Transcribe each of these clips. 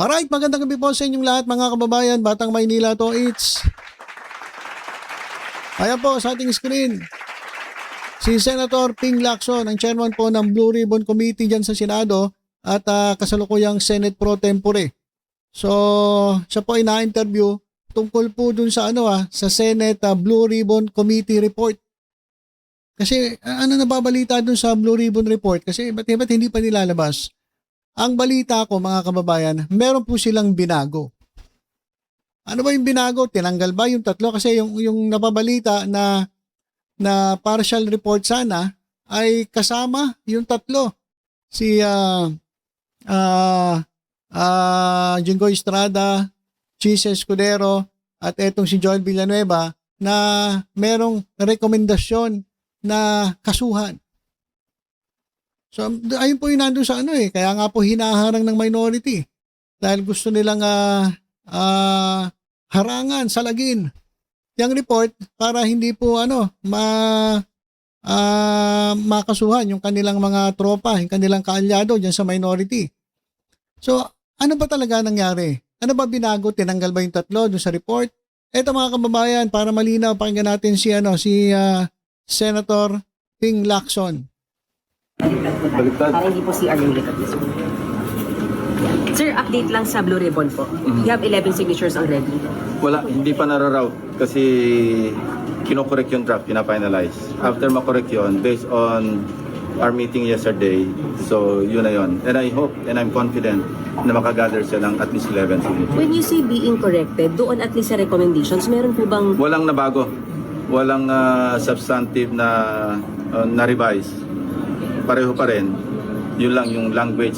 Alright, magandang gabi po sa inyong lahat mga kababayan. Batang Maynila to, it's... Ayan po sa ating screen. Si Senator Ping Lacson, ang chairman po ng Blue Ribbon Committee dyan sa Senado at kasalukuyang Senate Pro Tempore. So, siya po ay na-interview tungkol po dun sa sa Senate Blue Ribbon Committee Report. Kasi ano nababalita dun sa Blue Ribbon Report? Kasi ba't hindi pa nilalabas? Ang balita ko mga kababayan, meron po silang binago. Ano ba yung binago? Tinanggal ba yung tatlo? Kasi yung nababalita na partial report sana ay kasama yung tatlo. Si Jinggoy Estrada, Chis Escudero at etong si Joel Villanueva na merong rekomendasyon na kasuhan. So, ayun po yung nandun sa kaya nga po hinaharang ng minority dahil gusto nilang harangan, salagin yung report para hindi po makasuhan yung kanilang mga tropa, yung kanilang kaalyado dyan sa minority. So, ano ba talaga nangyari? Ano ba binago? Tinanggal ba yung tatlo doon sa report? Eto mga kababayan, para malinaw, pakinggan natin si Senator Ping Lacson. Para hindi po si Arlene Licat. Sir, update lang sa Blue Ribbon po. You have 11 signatures already. Wala, hindi pa nararoute kasi kinokorek yung draft, pinafinalize. After makorek yun, based on our meeting yesterday, so yun na yun. And I hope and I'm confident na makagather sila ng at least 11 signatures. When you say being corrected, doon at least sa recommendations, meron po bang... Walang nabago. Walang substantive na revise. Pareho pa rin. Yun lang yung language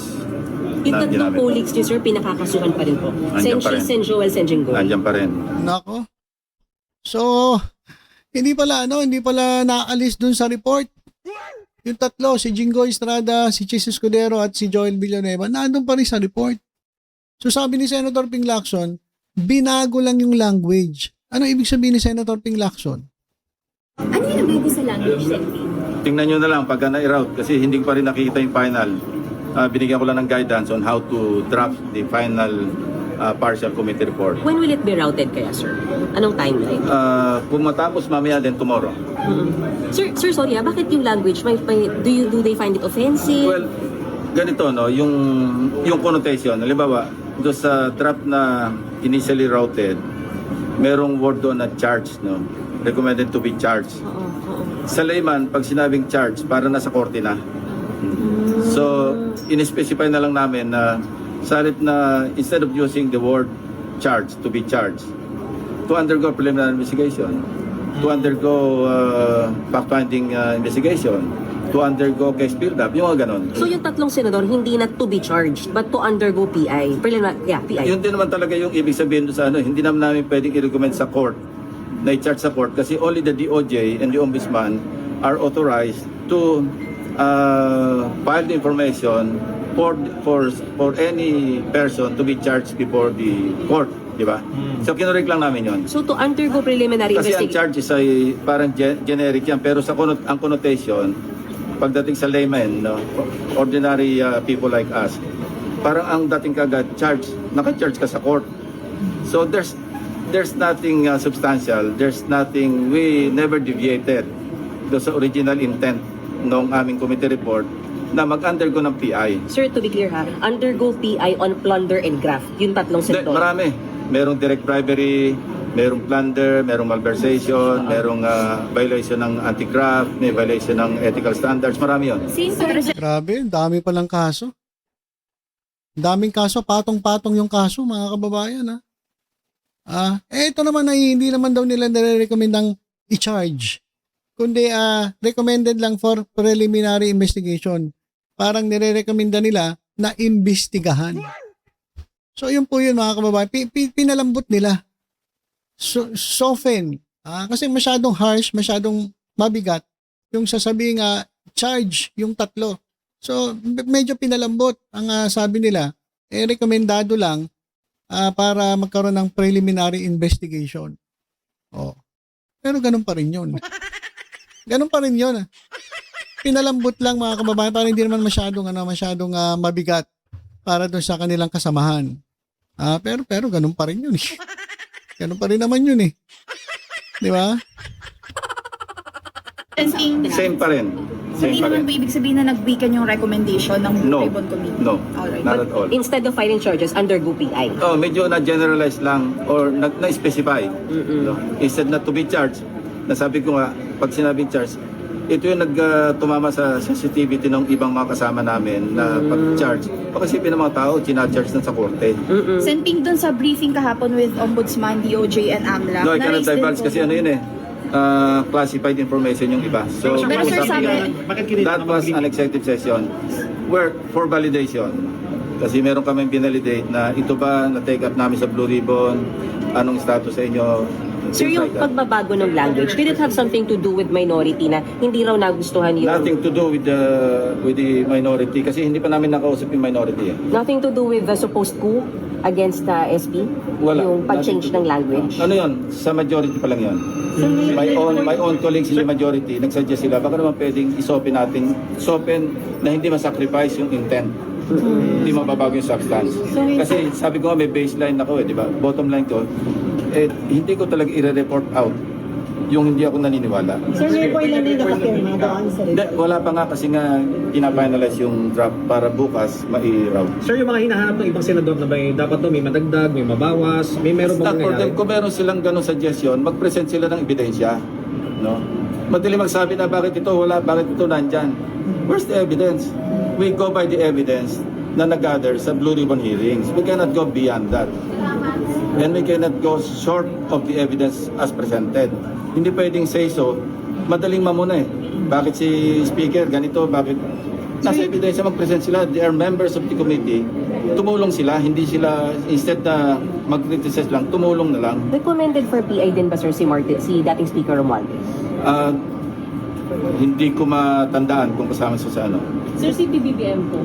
Yung na tatlong ginamit. colleagues niyo, sir, pinakakasuhan pa rin po. Andiyan pa rin. Sen Joel, Sen Jinggoy. Nandiyan pa rin. Nako. So, hindi pala naalis dun sa report. Yung tatlo, si Jinggoy Estrada, si Chis Escudero at si Joel Villanueva, nandun pa rin sa report. So sabi ni Senator Ping Lacson, binago lang yung language. Ano ibig sabihin ni Senator Ping Lacson? Ano yung nagbago sa language setting? Tingnan nyo na lang pagka na-route kasi hindi ko pa rin nakikita yung final. Binigyan ko lang ng guidance on how to draft the final partial committee report. When will it be routed kaya, sir? Anong timeline? Kung matapos mamaya then tomorrow. Sir, sorry bakit yung language? Do they find it offensive? Well, ganito no, yung connotation, halimbawa, doon sa draft na initially routed, merong word doon na charge, no? Recommended to be charged. Oo. Sa layman, pag sinabing charge, para nasa korte na. So, in-specify na lang namin na salit na instead of using the word charge, to be charged, to undergo preliminary investigation, to undergo fact-finding investigation, to undergo case build-up, yung mga ganon. So yung tatlong senador, hindi na to be charged, but to undergo PI. PI. Yun din naman talaga yung ibig sabihin doon sa hindi naman namin pwedeng i-recommend sa court, na i-charge sa court, kasi only the DOJ and the Ombudsman are authorized to file the information for any person to be charged before the court, di ba? So kinorek lang namin yon. So to undergo preliminary Kasi ang investigation. charge is ay parang generic yan, pero sa ang connotation, pagdating sa layman, no, ordinary people like us, parang ang dating kagad charge, naka-charge ka sa court. So there's nothing substantial, there's nothing, we never deviated do sa original intent ng aming committee report na mag-undergo ng PI. Sir, to be clear ha, undergo PI on plunder and graft. Yung tatlong senador. Marami. Merong direct bribery, merong plunder, merong malversation, merong violation ng anti-graft, may violation ng ethical standards, marami yun. Grabe, dami palang kaso. Daming kaso, patong-patong yung kaso mga kababayan ito naman ay hindi naman daw nila nire-recommend ang i-charge. Kundi recommended lang for preliminary investigation. Parang nire-recommenda nila na imbestigahan. So yun po yun mga kababayan, pinalambot nila. Soften. Kasi masyadong harsh, masyadong mabigat yung sasabihin charge yung tatlo. So medyo pinalambot ang sabi nila, rekomendado lang para magkaroon ng preliminary investigation. Pero ganun pa rin yun. Ganun pa rin yun. Pinalambot lang mga kababayan para hindi naman masyadong mabigat para doon sa kanilang kasamahan. Pero ganun pa rin yun eh. Ganun pa rin naman yun eh. Di ba? Same pa rin. Same Hindi pa naman rin. po ibig sabihin na nag-weaken yung recommendation ng Blue No. Ribbon Committee. No. Alright. Not at all. Instead of filing charges, undergo PI. Oh, medyo na-generalize lang or na-specify. No? Instead na to be charged, nasabi ko nga, pag sinabing charge, ito yung tumama sa sensitivity ng ibang mga kasama namin na pag-charge. Pakasipin ng mga tao, chinacharge na sa korte. Sen Ping, dun sa briefing kahapon with Ombudsman, DOJ, and AMLA. No, I cannot na-raise din divulge po kasi ano yun eh. Classified information yung iba. So, Pero sir, that was an executive session where for validation. Kasi meron kami binalidate na ito ba na-take up namin sa Blue Ribbon, anong status sa inyo. Sir, things yung like that. pagbabago ng language, did it have something to do with minority na hindi raw nagustuhan yung... Nothing to do with the minority kasi hindi pa namin nakausap yung minority. Nothing to do with the supposed coup against the SP? Wala. Yung pag-change ng language? Ano yun? Sa majority pa lang yun. My own colleagues in the majority, nagsuggest sila, baka naman pwedeng isopen natin, na hindi masacrifice yung intent. Hindi mababago yung substance. Kasi sabi ko nga may baseline ako di ba? Bottom line ko, hindi ko talaga i-report out yung hindi ako naniniwala. Sir, may po ilan na nakapirma doon sa Hindi, wala pa nga kasi nga pina-finalize yung draft para bukas mai-route. Sir, yung mga hinahanap ng ibang senador na dapat may madagdag, may mabawas, meron Not bang for them. nangyayari? Kung meron silang ganong suggestion, mag-present sila ng ebidensya. No? Madali magsabi na bakit ito wala, bakit ito nandyan. Where's the evidence? We go by the evidence na nag-gather sa Blue Ribbon hearings. We cannot go beyond that. And we cannot go short of the evidence as presented. Hindi pwedeng say so. Madaling mamuna eh. Bakit si Speaker ganito? Bakit? Nasa ebidensya mag-present sila. They are members of the committee. Tumulong sila. Hindi sila, instead na mag-criticize lang, tumulong na lang. Recommended for PI din ba, sir, si dating Speaker Romualdez? Hindi ko matandaan kung kasama siya sa ano. Sir, si PBBM po,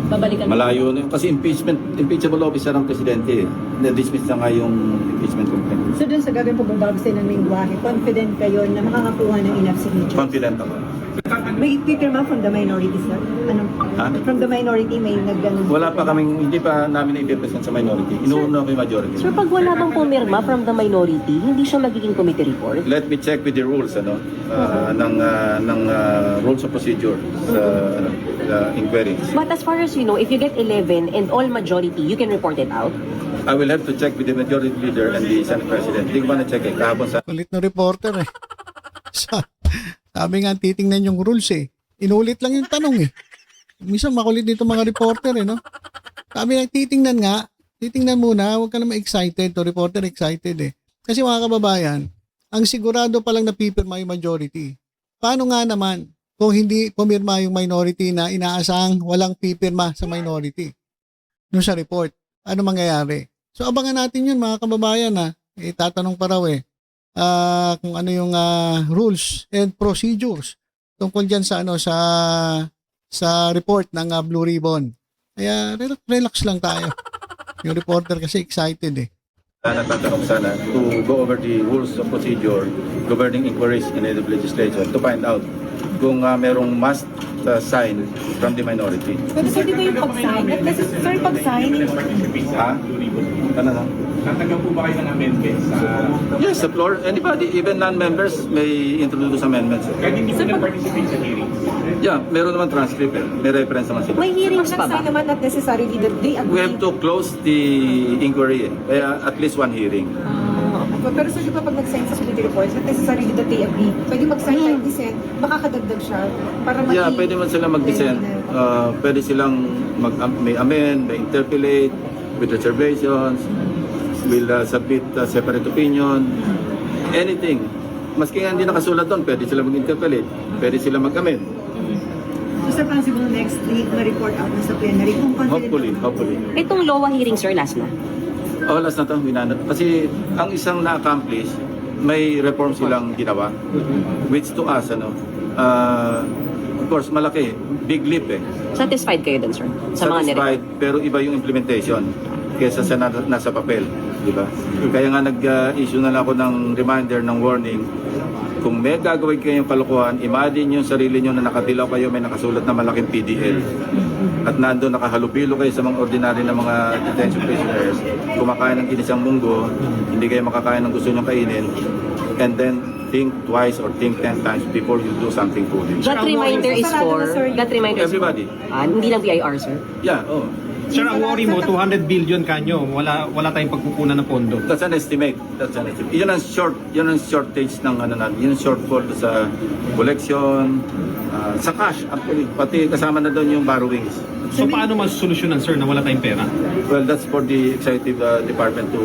babalikan Malayo na yun. Kasi impeachable officer ang presidente. Na-dismiss na nga yung impeachment complaint. So dun sa gagawin pagbabago sa ng lingwahe, confident kayo na makakakuha ng enough signatures? Confident ako. May pipirma from the minority, sir? Anong, Ha? From the minority, may nagganong... Wala pa kaming, hindi pa namin i-represent sa minority. Inuuna ko yung majority. Sir, pag wala bang pumirma from the minority, hindi siya magiging committee report? Let me check with the rules ng rules of procedure sa inquiry. But as far as you know, if you get 11 and all majority, you can report it out? I will have to check with the majority leader and the Senate President. Hindi ko pa na-check eh. Kahapon sa Kulit na reporter eh. Sabi nga, titingnan yung rules eh. Inulit lang yung tanong eh. Minsan makulit dito mga reporter eh, no? Sabi nga, titingnan muna, huwag ka naman excited to reporter excited eh. Kasi mga kababayan, ang sigurado pa lang na pipirma yung majority. Paano nga naman kung hindi pumirma yung minority na inaasang walang pipirma sa minority? Nung sa report, ano mangyayari? So abangan natin yun mga kababayan na tatanong pa raw eh kung ano yung rules and procedures tungkol dyan sa sa report ng Blue Ribbon. Kaya relax lang tayo. Yung reporter kasi excited eh. natatanong sana to go over the rules of procedure governing inquiries in aid of legislation to find out kung merong must sign from the minority. Pero sir, di ba yung pag-sign? Sir, pag-sign, Ha? Ano na? Tatanggap po ba kayo ng amendments? Yes, the floor. Anybody, even non-members, may introduce amendments. Kahit hindi po nag-participate sa hearings. Yeah, meron naman transcript eh. May reference naman sila. May hearings pa ba? pag-sign naman not necessarily that they agree. We have to close the inquiry eh. Kaya at least one hearing. Pero sir, di ba pag nag-sign sa committee reports, not necessarily that they agree. Pwede mag-sign like dissent, makakadagdag siya para Yeah, pwede man sila mag-dissent. Pwede silang may amend, may interpolate with reservations, will submit separate opinion, anything. Maski nga hindi nakasulat doon, pwede sila mag-interpolate, pwede sila mag-amend. So, sir, possible next week na report out na sa plenary kung confident Hopefully. Itong LOA hearing, sir, last na. Oh, last na to, kasi ang isang na-accomplish, may reform silang ginawa, which to us, of course, malaki, big leap eh. Satisfied kayo dun, sir? Sa mga Satisfied, pero iba yung implementation kesa sa nasa papel, di ba? Kaya nga nag-issue na lang ako ng reminder, ng warning. Kung may gagawin kayong kalokohan, imagine yung sarili nyo na nakadilaw kayo, may nakasulat na malaking PDL. at nando nakahalubilo kayo sa mga ordinary na mga detention prisoners, kumakain ng ginisang munggo, hindi kayo makakain ng gusto nyo kainin, and then think twice or think 10 times before you do something foolish. That reminder is for, Everybody. hindi lang BIR, sir. Yeah, oh. Sir, ang worry mo, 200 billion kanyo, wala tayong pagkukunan ng pondo. That's an estimate. Yun ang shortage ng ano natin. Yun ang shortfall sa collection, sa cash actually. Pati kasama na doon yung borrowings. So paano masosolusyonan, sir, na wala tayong pera? Well, that's for the executive department to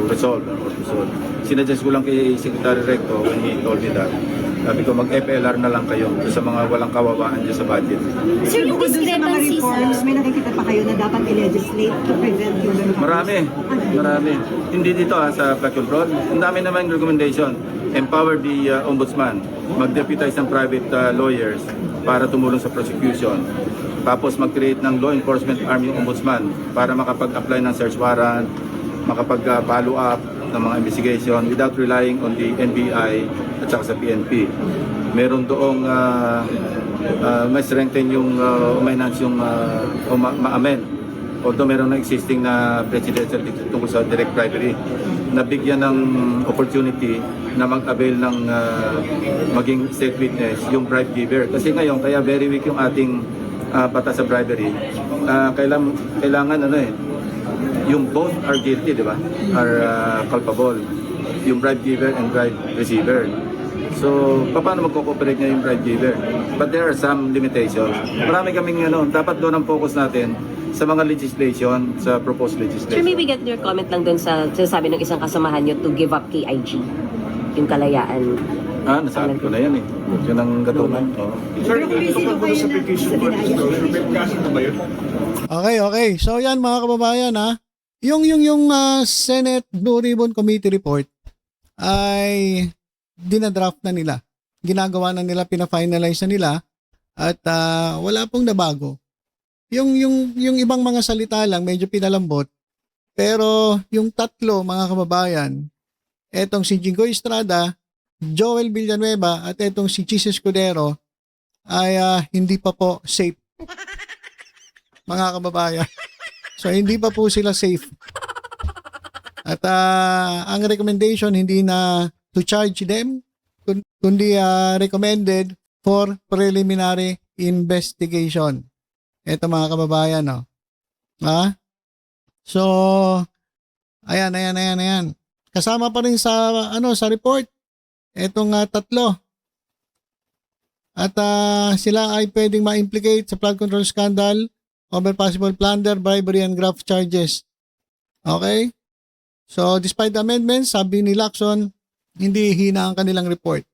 resolve or to solve. Sinuggest ko lang kay Secretary Recto when he told me that. Sabi ko, mag-FLR na lang kayo sa mga walang kawawaan dyan sa budget. Sir, yung Bukod dun sa mga discrepancy reforms, sa... may nakikita pa kayo na dapat i-legislate to prevent yung ganun. Marami. Hindi dito sa flood control. Ang dami naman recommendation. Empower the ombudsman. Mag-deputize ng private lawyers para tumulong sa prosecution. Tapos mag-create ng law enforcement arm yung ombudsman para makapag-apply ng search warrant, makapag-follow up ng mga investigation without relying on the NBI at saka sa PNP. Meron doong may strengthen yung umaynance yung ma-amend. Although meron na existing na presidential decree tungkol sa direct bribery, nabigyan ng opportunity na mag-avail ng maging state witness yung bribe giver. Kasi ngayon, kaya very weak yung ating batas sa bribery. Kailangan yung both are guilty, di ba? Are culpable. Yung bribe giver and bribe receiver. So, paano magko-cooperate niya yung bribe giver? But there are some limitations. Marami kaming dapat doon ang focus natin sa mga legislation, sa proposed Sir, legislation. maybe get your comment lang dun sa sinasabi ng isang kasamahan nyo to give up KIG, yung kalayaan. Nasabi ko na yan eh. Yun ang gatuman. Oh. Sir, tungkol po sa petition for disclosure, may kaso na ba yun? Okay. So yan mga kababayan Yung Senate Blue Ribbon Committee report ay dinadraft na nila. Ginagawa na nila, pina-finalize na nila at wala pong nabago. Yung ibang mga salita lang medyo pinalambot. Pero yung tatlo mga kababayan, etong si Jingoy Estrada, Joel Villanueva at etong si Chis Escudero ay hindi pa po safe. Mga kababayan. So hindi pa po sila safe. At ang recommendation hindi na to charge them, kundi recommended for preliminary investigation. Ito mga kababayan, no. So ayan. Kasama pa rin sa sa report etong tatlo. At sila ay pwedeng ma-implicate sa flood control scandal over possible plunder, bribery, and graft charges. Okay? So, despite the amendments, sabi ni Lacson, hindi hina ang kanilang report.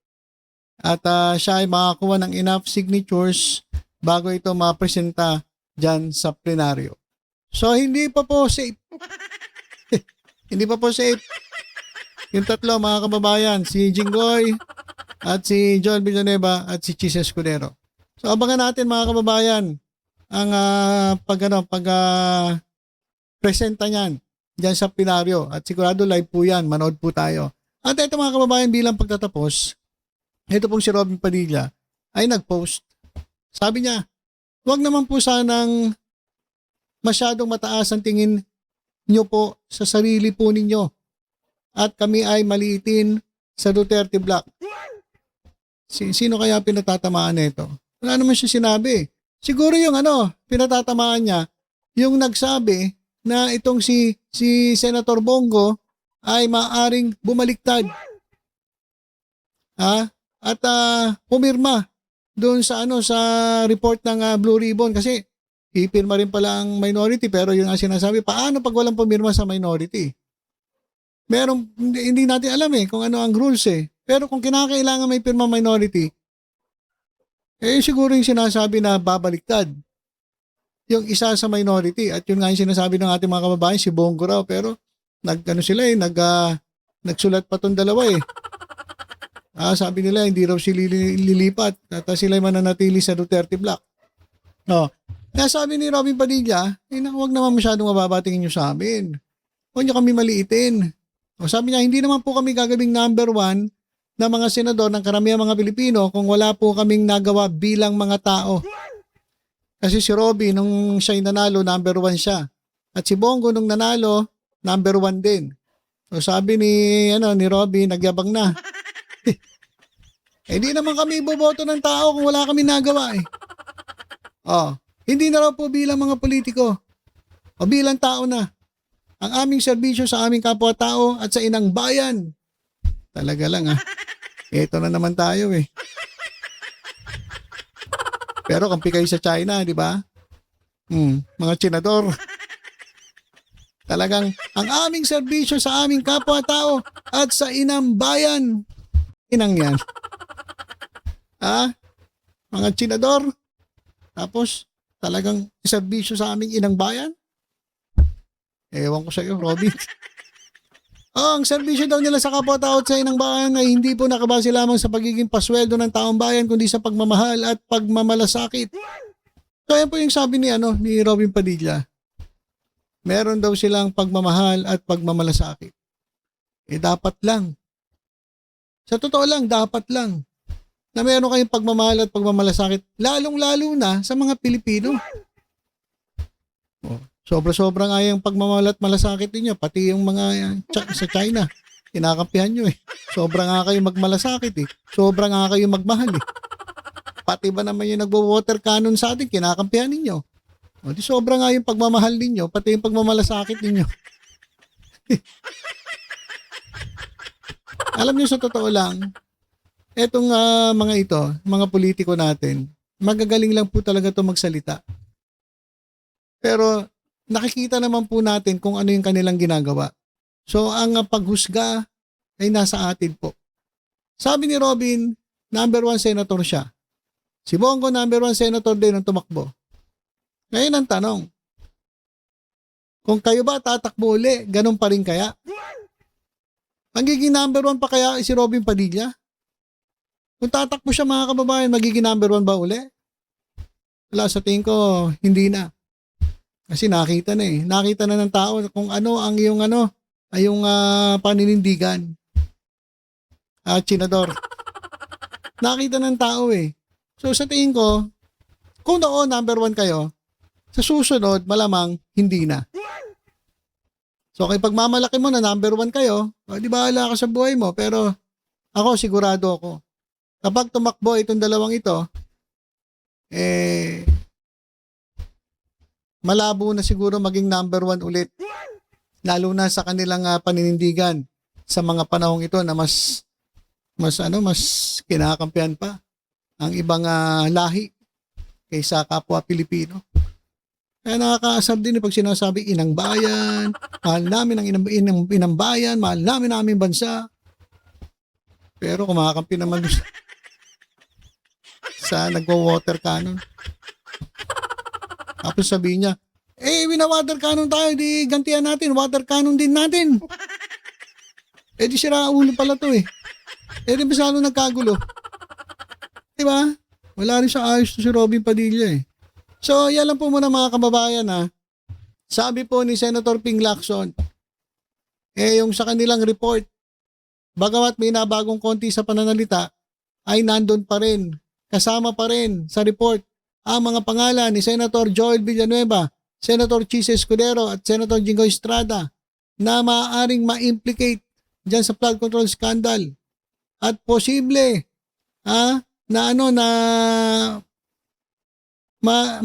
At siya ay makakuha ng enough signatures bago ito mapresenta dyan sa plenaryo. So, hindi pa po safe. Hindi pa po safe. Yung tatlo, mga kababayan, si Jinggoy at si Joel Villanueva at si Chis Escudero. So, abangan natin mga kababayan ang presenta niyan diyan sa plenaryo at sigurado live po yan, manood po tayo. At ito mga kababayan, bilang pagtatapos, ito pong si Robin Padilla ay nag-post. Sabi niya, huwag naman po sanang masyadong mataas ang tingin niyo po sa sarili po ninyo at kami ay maliitin sa Duterte Block. Sino kaya pinatatamaan nito? Wala naman siya sinabi. Siguro yung pinatatamaan niya, yung nagsabi na itong si Senator Bongo ay maaring bumaliktad. At pumirma doon sa sa report ng Blue Ribbon kasi ipirma rin pala ang minority pero yung sinasabi, paano pag walang pumirma sa minority? Hindi natin alam kung ano ang rules Pero kung kinakailangan may pirma minority, siguro yung sinasabi na babaliktad yung isa sa minority at yun nga yung sinasabi ng ating mga kababayan si Bongo raw pero nagsulat pa tong dalawa sabi nila hindi raw sila lilipat at sila mananatili sa Duterte Block. Kaya sabi ni Robin Padilla, huwag naman masyadong mababatingin nyo sa amin. Huwag nyo kami maliitin. Sabi niya, hindi naman po kami gagawing number 1 na mga senador ng karamihan mga Pilipino kung wala po kaming nagawa bilang mga tao. Kasi si Robby, nung siya'y nanalo, number 1 siya. At si Bongo, nung nanalo, number 1 din. So sabi ni Robby, nagyabang na. Hindi naman kami iboboto ng tao kung wala kami nagawa eh. Hindi na raw po bilang mga politiko o bilang tao na ang aming serbisyo sa aming kapwa-tao at sa inang bayan. Talaga lang Ito na naman tayo eh. Pero kampi kayo sa China, di ba? Mga senador. Talagang ang aming serbisyo sa aming kapwa-tao at sa inang bayan. Inang yan. Mga senador. Tapos talagang serbisyo sa aming inang bayan. Ewan ko sa iyo, Robby. Ang serbisyo daw nila sa kapwa-tao at sa inang bayan ay hindi po nakabase lamang sa pagiging pasweldo ng taong bayan kundi sa pagmamahal at pagmamalasakit. So yan po yung sabi ni Robin Padilla. Meron daw silang pagmamahal at pagmamalasakit. Dapat lang. Sa totoo lang, dapat lang na meron kayong pagmamahal at pagmamalasakit, lalong-lalo na sa mga Pilipino. Sobra-sobra nga yung pagmamahal at malasakit ninyo, pati yung mga sa China, kinakampihan nyo eh. Sobra nga kayo magmalasakit eh. Sobra nga kayo magmahal eh. Pati ba naman yung nagwo-water cannon sa atin, kinakampihan ninyo. Di sobra nga yung pagmamahal ninyo, pati yung pagmamalasakit ninyo. Alam niyo sa totoo lang, etong mga ito, mga politiko natin, magagaling lang po talaga ito magsalita. Pero nakikita naman po natin kung ano yung kanilang ginagawa. So ang paghusga ay nasa atin po. Sabi ni Robin, number 1 senator siya. Si Bongo, number 1 senator din ang tumakbo. Ngayon ang tanong, kung kayo ba tatakbo uli, ganun pa rin kaya? Magiging number 1 pa kaya si Robin Padilla? Kung tatakbo siya mga kababayan, magiging number 1 ba uli? Wala, sa tingin ko, hindi na. Kasi nakita na eh. Nakita na ng tao kung ano ang iyong paninindigan. Senador. Nakita ng tao eh. So sa tingin ko, kung noon number 1 kayo, sa susunod, malamang hindi na. So kung pagmamalaki mo na number 1 kayo, di bahala ka sa buhay mo. Pero ako, sigurado ako. Kapag tumakbo itong dalawang ito, malabo na siguro maging number 1 ulit. Lalo na sa kanilang paninindigan sa mga panahong ito na mas kinakampihan pa ang ibang lahi kaysa kapwa Pilipino. Kaya nakakaasar din pag sinasabi inang bayan, mahal namin ang inang bayan, mahal namin ang aming bansa. Pero kumakampi naman sa nagwa-water cannon. Tapos sabihin niya, wina-water cannon tayo, di gantihan natin, water cannon din natin. Di sira ulo pala to eh. Di masalo nagkagulo. Diba? Wala rin sa ayos to si Robin Padilla eh. So, yan lang po muna mga kababayan Sabi po ni Senator Ping Lacson, yung sa kanilang report, bagamat may nabagong konti sa pananalita, ay nandun pa rin, kasama pa rin sa report ang mga pangalan ni Senator Joel Villanueva, Senator Chis Escudero at Senator Jingoy Estrada na maaaring ma-implicate dyan sa flood control scandal at posible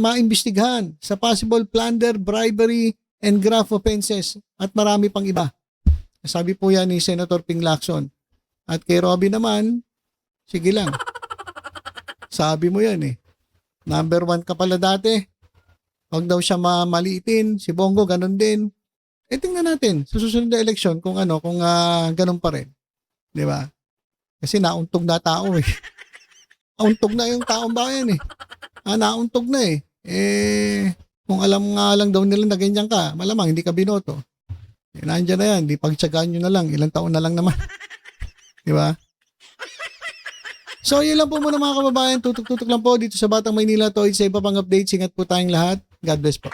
maimbestigahan sa possible plunder, bribery, and graft offenses at marami pang iba. Sabi po yan ni Senator Ping Lacson. At kay Robby naman, sige lang. Sabi mo yan eh. Number 1 ka pala dati. Huwag daw siya mamaliitin. Si Bongo, ganun din. Tingnan natin sa susunod na eleksyon kung ganun pa rin. Di ba? Kasi nauntog na tao eh. Nauntog na yung taong bayan eh. Nauntog na eh. Kung alam nga lang daw nila na ganyan ka, malamang hindi ka binoto. Nandiyan na yan. Di pagtsagaan nyo na lang. Ilang taon na lang naman. Di ba? So, yun lang po muna mga kababayan. Tutok-tutok lang po dito sa Batang Maynila to. Sa iba pang updates. Ingat po tayong lahat. God bless po.